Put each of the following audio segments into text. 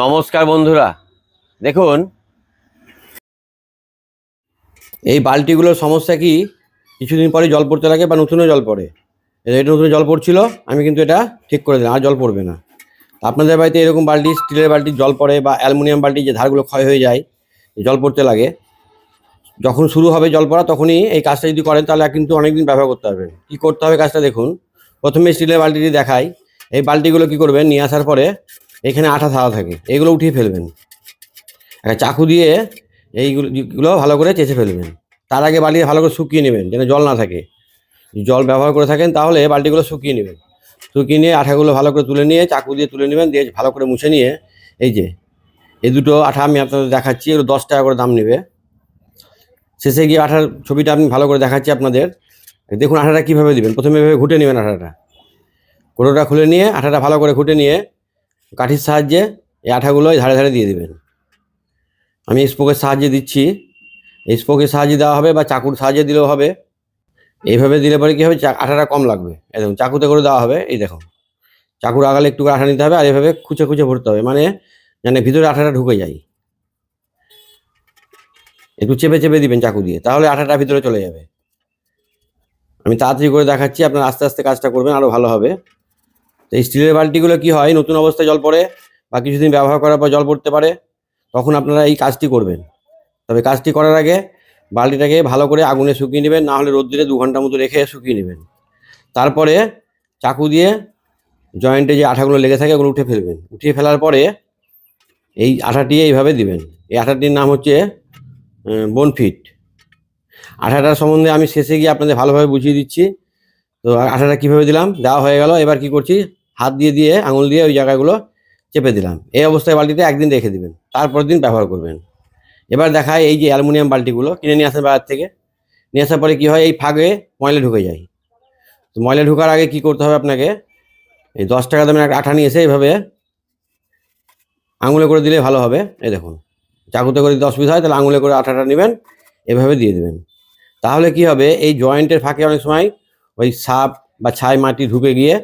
নমস্কার বন্ধুরা, দেখুন এই বালতিগুলোর সমস্যা কি, কিছুদিন পরে জল পড়তে লাগে বা নতুনও জল পড়ে। এটা নতুন জল পড়ছিল, আমি কিন্তু এটা ঠিক করে দিলাম, আর জল পড়বে না। আপনাদের বাড়িতে এরকম বালতি, স্টিলের বালতি জল পড়ে বা অ্যালুমিনিয়াম বালতি যে ধারগুলো ক্ষয় হয়ে যায়, জল পড়তে লাগে, যখন শুরু হবে জল পড়া তখনই এই কাজটা যদি করেন তাহলে কিন্তু অনেকদিন ব্যবহার করতে পারবেন। কী করতে হবে কাজটা দেখুন। প্রথমে স্টিলের বালতিটি দেখাই। এই বালতিগুলো কী করবেন, নিয়ে আসার পরে এখানে আঠা থাকা থাকে, এগুলো উঠিয়ে ফেলবেন। একটা চাকু দিয়ে এইগুলো ভালো করে চেঁচে ফেলবেন। তার আগে বালতি ভালো করে শুকিয়ে নেবেন, যেন জল না থাকে। জল ব্যবহার করে থাকেন তাহলে বালতিগুলো শুকিয়ে নেবেন। শুকিয়ে নিয়ে আঠাগুলো ভালো করে তুলে নিয়ে চাকু দিয়ে তুলে নেবেন, দিয়ে ভালো করে মুছে নিয়ে এই দুটো আঠা আমি আপনাদের দেখাচ্ছি, এগুলো 10 টাকা করে দাম নেবে। শেষে গিয়ে আঠার ছবিটা আমি ভালো করে দেখাচ্ছি আপনাদের। দেখুন আঠাটা কীভাবে দেবেন। প্রথমে এভাবে ঘুটে নেবেন আঠাটা, কোটোটা খুলে নিয়ে আঠাটা ভালো করে ঘুটে নিয়ে কাঠির সাহায্যে এই আঠাগুলো ধারে ধারে দিয়ে দেবেন। আমি স্পোকের সাহায্যে দিচ্ছি, এই স্পোকের সাহায্যে দেওয়া হবে বা চাকুর সাহায্যে দিলেও হবে। এইভাবে দিলে পরে কী হবে, আঠাটা কম লাগবে। এই দেখুন চাকুতে করে দেওয়া হবে, এই দেখুন চাকুর আগালে একটু করে আঠা নিতে হবে, আর এভাবে খুঁচে খুঁচে ভরতে হবে, মানে যেন ভিতরে আঠাটা ঢুকে যায়। একটু চেপে চেপে দিবেন চাকু দিয়ে, তাহলে আঠাটা ভিতরে চলে যাবে। আমি তাড়াতাড়ি করে দেখাচ্ছি, আপনারা আস্তে আস্তে কাজটা করবেন, আরও ভালো হবে। তো এই স্টিলের বালতিগুলো কী হয়, নতুন অবস্থায় জল পড়ে বা কিছুদিন ব্যবহার করার পর জল পড়তে পারে, তখন আপনারা এই কাজটি করবেন। তবে কাজটি করার আগে বালতিটাকে ভালো করে আগুনে শুকিয়ে নেবেন, না হলে রোদ্দুরে 2 ঘন্টার মতো রেখে শুকিয়ে নেবেন। তারপরে চাকু দিয়ে জয়েন্টে যে আঠাগুলো লেগে থাকে ওগুলো উঠে ফেলবেন। উঠিয়ে ফেলার পরে এই আঠাটি এইভাবে দিবেন। এই আঠাটির নাম হচ্ছে বোনফিট। আঠাটার সম্বন্ধে আমি শেষে গিয়ে আপনাদের ভালোভাবে বুঝিয়ে দিচ্ছি। তো আঠাটা কীভাবে দিলাম, দেওয়া হয়ে গেল। এবার কি করছি, হাত দিয়ে আঙুল দিয়ে ওই জায়গাগুলো চেপে দিলাম। এই অবস্থায় বালতিতে একদিন রেখে দেবেন, তারপর দিন ব্যবহার করবেন। এবার দেখায় এই যে অ্যালুমিনিয়াম বালতিগুলো কিনে নিয়ে আসেন বাজার থেকে, নিয়ে আসার পরে কী হয়, এই ফাঁকে ময়লা ঢুকে যায়। তো ময়লা ঢোকার আগে কী করতে হবে আপনাকে, এই 10 টাকা দামের একটা আঠা নিয়ে এসে এইভাবে আঙুলে করে দিলে ভালো হবে। এই দেখুন চাকুতে করে 10 পিস হয়, তাহলে আঙুলে করে আঠাটা নেবেন, এভাবে দিয়ে দেবেন। তাহলে কি হবে, এই জয়েন্টের ফাঁকে অনেক সময় ওই সাপ বা ছাই মাটি ঢুকে গিয়ে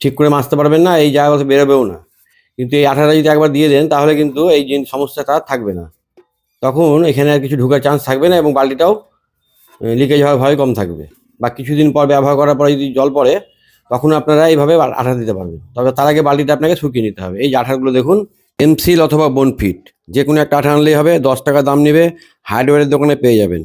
ঠিক করে মাজতে পারবেন না, এই জায়গাগুলো বেরোবেও না। কিন্তু এই আঠাটা যদি একবার দিয়ে দেন তাহলে কিন্তু এই যে সমস্যাটা থাকবে না, তখন এখানে আর কিছু ঢোকার চান্স থাকবে না, এবং বালতিটাও লিকেজ হওয়ার ভয় কম থাকবে। বা কিছুদিন পর ব্যবহার করার পরে যদি জল পড়ে তখন আপনারা এইভাবে আঠা দিতে পারবেন। তবে তার আগে বালতিটা আপনাকে শুকিয়ে নিতে হবে। এই যে আঠাগুলো দেখুন, এমসিল অথবা বোনফিট যে কোনো একটা আঠা আনলেই হবে, 10 টাকা দাম নেবে, হার্ডওয়্যারের দোকানে পেয়ে যাবেন।